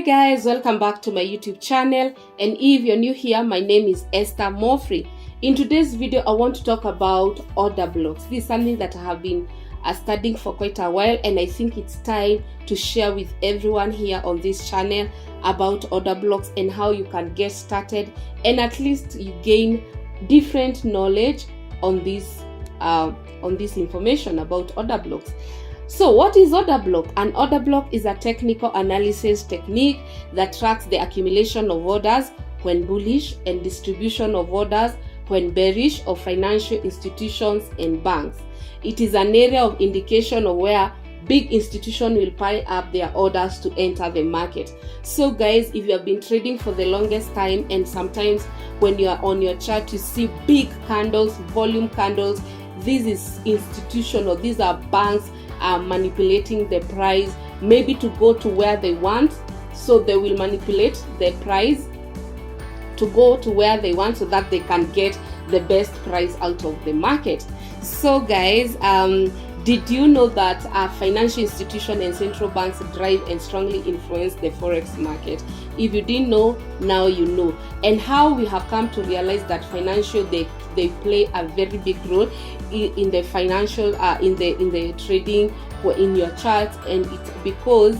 guys, welcome back to my YouTube channel, and if you're new here, my name is Esther Mofri. In today's video, I want to talk about order blocks. This is something that I have been studying for quite a while, and I think it's time to share with everyone here on this channel about order blocks and how you can get started, and at least you gain different knowledge on this information about order blocks. So what is order block? An order block is a technical analysis technique that tracks the accumulation of orders when bullish and distribution of orders when bearish of financial institutions and banks. It is an area of indication of where big institutions will pile up their orders to enter the market. So guys, if you have been trading for the longest time, and sometimes when you are on your chart you see big candles, volume candles, this is institutional, these are banks manipulating the price, maybe to go to where they want. So they will manipulate the price to go to where they want so that they can get the best price out of the market. So guys, did you know that financial institutions and central banks drive and strongly influence the forex market? If you didn't know, now you know. And how we have come to realize that financial, they play a very big role in the financial in the trading or in your charts. And it's because,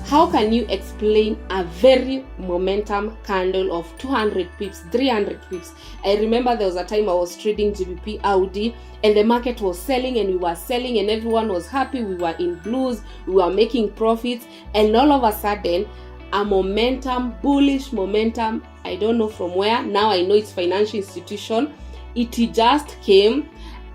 how can you explain a very momentum candle of 200 pips, 300 pips? I remember there was a time I was trading GBP Audi and the market was selling and we were selling and everyone was happy, we were in blues, we were making profits, and all of a sudden a momentum, bullish momentum, I don't know from where, now I know it's financial institution, it just came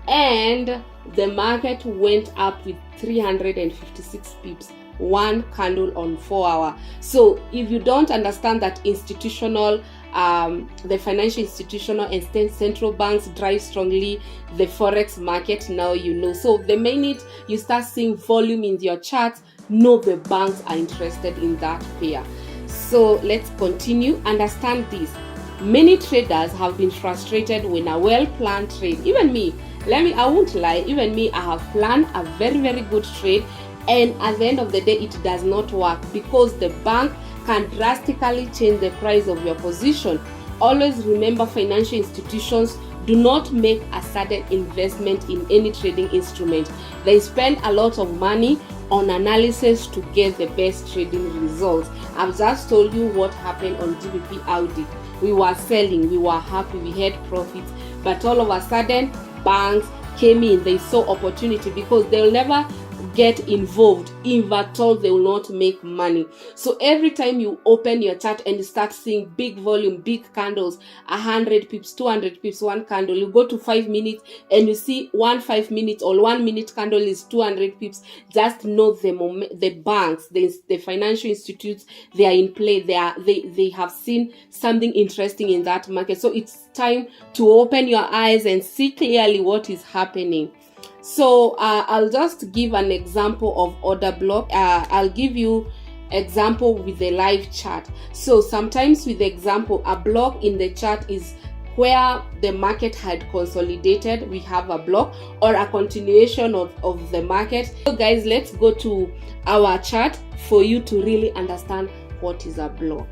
and the market went up with 356 pips, one candle on 4 hour. So if you don't understand that institutional, the financial institutional and central banks drive strongly the forex market, now you know. So the minute you start seeing volume in your charts, know the banks are interested in that pair. So let's continue. Understand this. Many traders have been frustrated when a well-planned trade, even me, I won't lie, even me, I have planned a very good trade, and at the end of the day it does not work because the bank can drastically change the price of your position. Always remember, financial institutions do not make a sudden investment in any trading instrument. They spend a lot of money on analysis to get the best trading results. I've just told you what happened on GBP Audi. We were selling, we were happy, we had profits, but all of a sudden banks came in, they saw opportunity because they'll never get involved if at all they will not make money. So every time you open your chart and you start seeing big volume, big candles, 100 pips, 200 pips, one candle, you go to 5 minutes and you see 5 minutes or 1 minute candle is 200 pips, just know the banks, the financial institutes, they are in play. They have seen something interesting in that market. So it's time to open your eyes and see clearly what is happening. So I'll just give an example of order block. I'll give you example with the live chart. So sometimes with the example, a block in the chart is where the market had consolidated, we have a block, or a continuation of the market. So guys, let's go to our chart for you to really understand what is a block.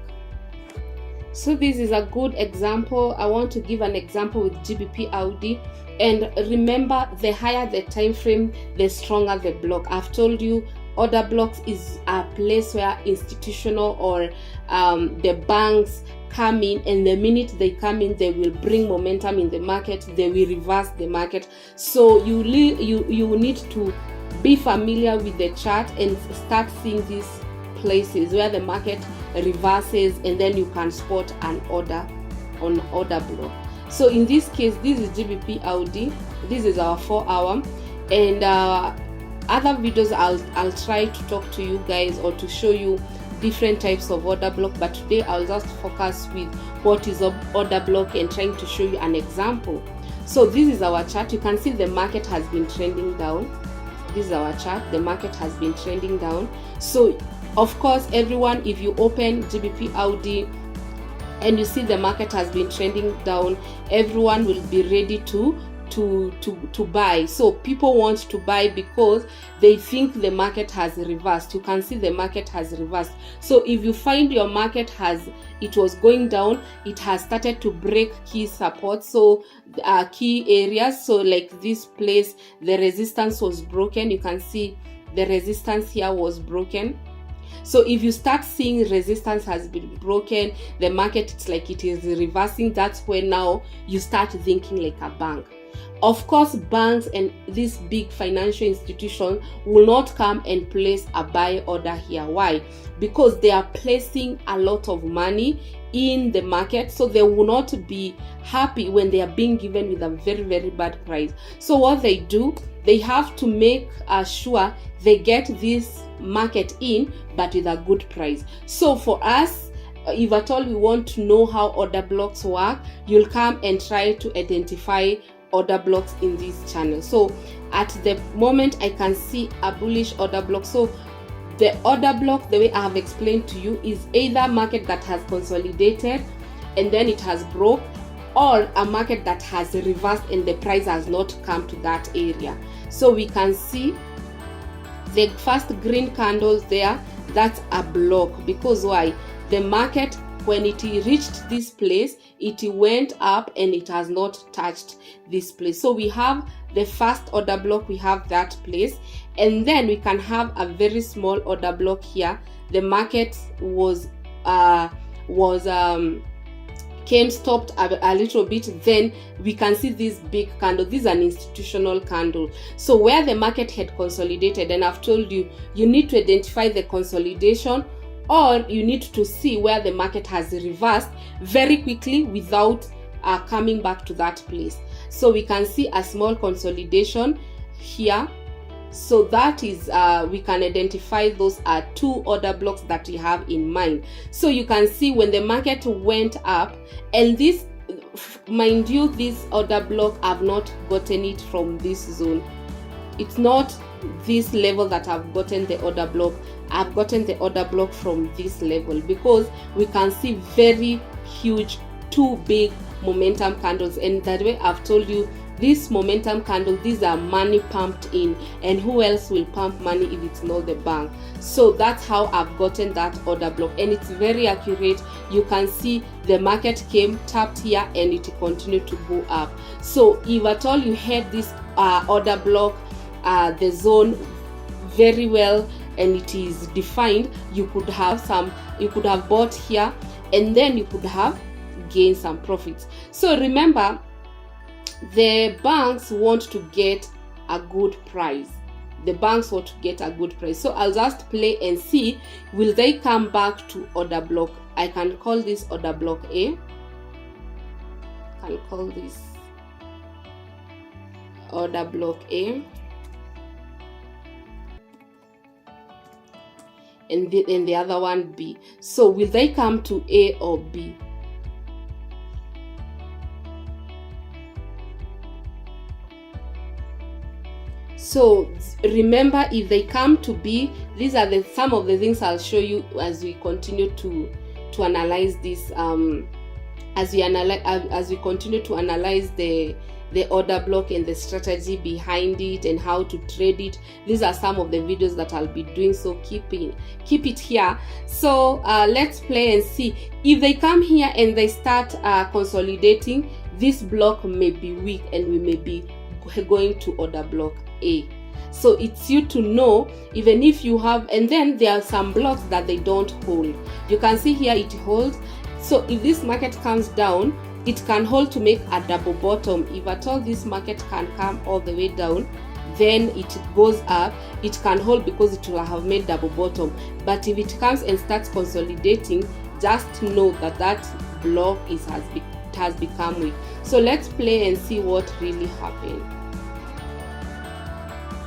So this is a good example. I want to give an example with GBP Audi. And remember, the higher the time frame, the stronger the block. I've told you, order blocks is a place where institutional or the banks come in, and the minute they come in, they will bring momentum in the market, they will reverse the market. So you need to be familiar with the chart and start seeing these places where the market reverses, and then you can spot an order on order block. So in this case, this is GBP Audi, this is our 4 hour, and other videos I'll try to talk to you guys or to show you different types of order block, but today I'll just focus with what is order block and trying to show you an example. So this is our chart. You can see the market has been trending down. This is our chart. The market has been trending down. So of course, everyone, if you open GBP Audi and you see the market has been trending down, everyone will be ready to to buy. So people want to buy because they think the market has reversed. You can see the market has reversed. So if you find your market it was going down, it has started to break key support, so key areas. So like this place, the resistance was broken. You can see the resistance here was broken. So if you start seeing resistance has been broken, the market, it's like it is reversing, that's when now you start thinking like a bank. Of course, banks and these big financial institutions will not come and place a buy order here. Why? Because they are placing a lot of money in the market, so they will not be happy when they are being given with a very, very bad price. So what they do, they have to make sure they get this market in, but with a good price. So for us, if at all we want to know how order blocks work, you'll come and try to identify order blocks in this channel. So at the moment, I can see a bullish order block. So the order block, the way I have explained to you, is either market that has consolidated and then it has broke, or a market that has reversed and the price has not come to that area. So we can see the first green candles there, that's a block. Because why? The market, when it reached this place, it went up and it has not touched this place. So we have the first order block, we have that place, and then we can have a very small order block here. The market came stopped a little bit, then we can see this big candle. This is an institutional candle. So where the market had consolidated, and I've told you, you need to identify the consolidation, or you need to see where the market has reversed very quickly without coming back to that place. So we can see a small consolidation here. So that is, we can identify those are two order blocks that we have in mind. So you can see when the market went up, and this, mind you, this order block, I've not gotten it from this zone. It's not this level that I've gotten the order block. I've gotten the order block from this level, because we can see very huge, two big momentum candles. And that way I've told you, this momentum candle, these are money pumped in, and who else will pump money if it's not the bank? So that's how I've gotten that order block, and it's very accurate. You can see the market came, tapped here, and it continued to go up. So if at all you had this order block, the zone very well, and it is defined, you could have bought here, and then you could have gained some profits. So remember, the banks want to get a good price. The banks want to get a good price. So I'll just play and see, will they come back to order block? I can call this order block A. I can call this order block A. And the other one B. So will they come to A or B? So remember, if they come to B, these are some of the things I'll show you as we continue to analyze this. As we continue to analyze the order block and the strategy behind it and how to trade it. These are some of the videos that I'll be doing, so keep it here. So let's play and see. If they come here and they start consolidating, this block may be weak and we may be going to order block A. So it's you to know, even if you have, and then there are some blocks that they don't hold. You can see here it holds. So if this market comes down, it can hold to make a double bottom. If at all this market can come all the way down, then it goes up, it can hold because it will have made double bottom. But if it comes and starts consolidating, just know that that block has become weak. So let's play and see what really happened.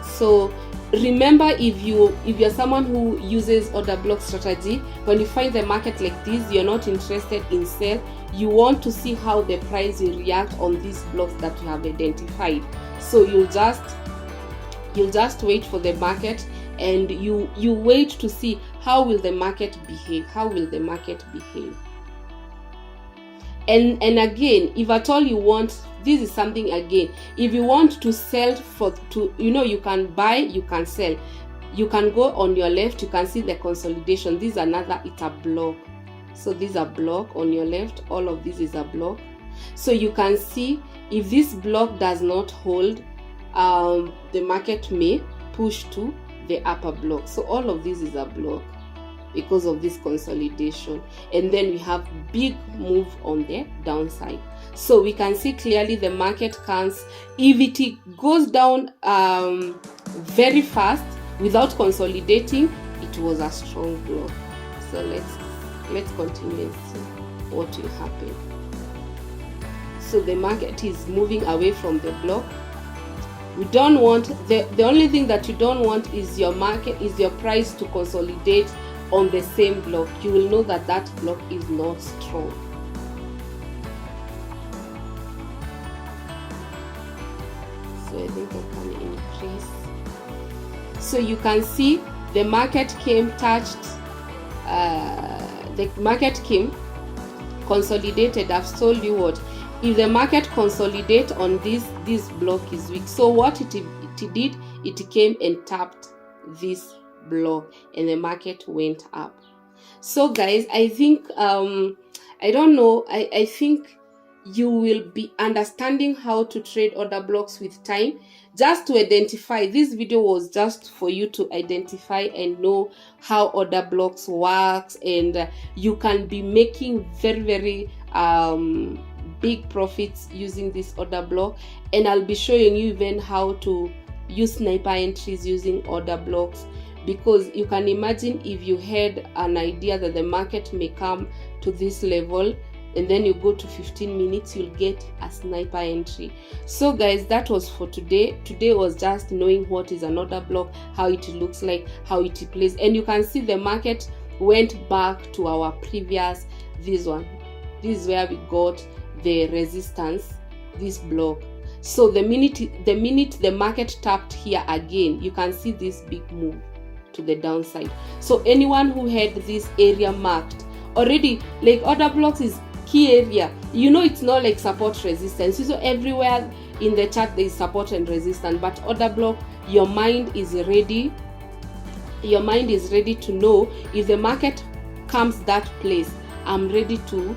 So remember, if you're someone who uses order block strategy, when you find the market like this, you're not interested in sell. You want to see how the price will react on these blocks that you have identified. So you'll just wait for the market, and you wait to see how will the market behave. How will the market behave? And again, if at all you want, this is something again, if you want to sell you can buy, you can sell, you can go on your left, you can see the consolidation. This is another, it's a block. So this is a block on your left, all of this is a block. So you can see if this block does not hold, the market may push to the upper block. So all of this is a block because of this consolidation, and then we have big move on the downside. So we can see clearly the market comes, if it goes down very fast without consolidating, it was a strong block. So let's continue and see what will happen. So the market is moving away from the block. We don't want, the only thing that you don't want is your price to consolidate on the same block. You will know that that block is not strong. So I think I can increase. So you can see the market came, touched, the market came, consolidated. I've told you what, if the market consolidate on this block is weak. So what it did, it came and tapped this block and the market went up. So guys, I think I don't know, I think you will be understanding how to trade order blocks with time. Just to identify, this video was just for you to identify and know how order blocks works, and you can be making very big profits using this order block. And I'll be showing you even how to use sniper entries using order blocks, because you can imagine if you had an idea that the market may come to this level and then you go to 15 minutes, you'll get a sniper entry. So guys, that was for today. Today was just knowing what is an order block, how it looks like, how it plays. And you can see the market went back to our previous, this one. This is where we got the resistance, this block. So the minute the market tapped here again, you can see this big move to the downside. So anyone who had this area marked already, like order blocks is key area, you know, it's not like support resistance. So everywhere in the chart there is support and resistance, but order block, your mind is ready to know if the market comes that place, I'm ready to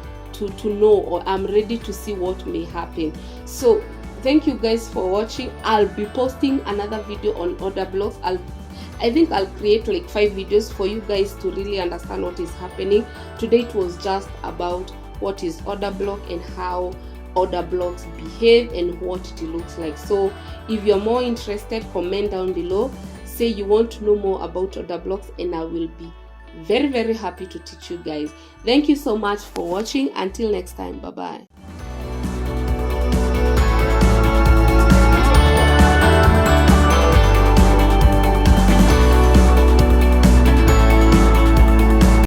know, or I'm ready to see what may happen. So thank you guys for watching. I'll be posting another video on order blocks. I think I'll create like 5 videos for you guys to really understand what is happening. Today it was just about what is order block and how order blocks behave and what it looks like. So if you're more interested, comment down below, say you want to know more about order blocks, and I will be very happy to teach you guys. Thank you so much for watching. Until next time, bye bye.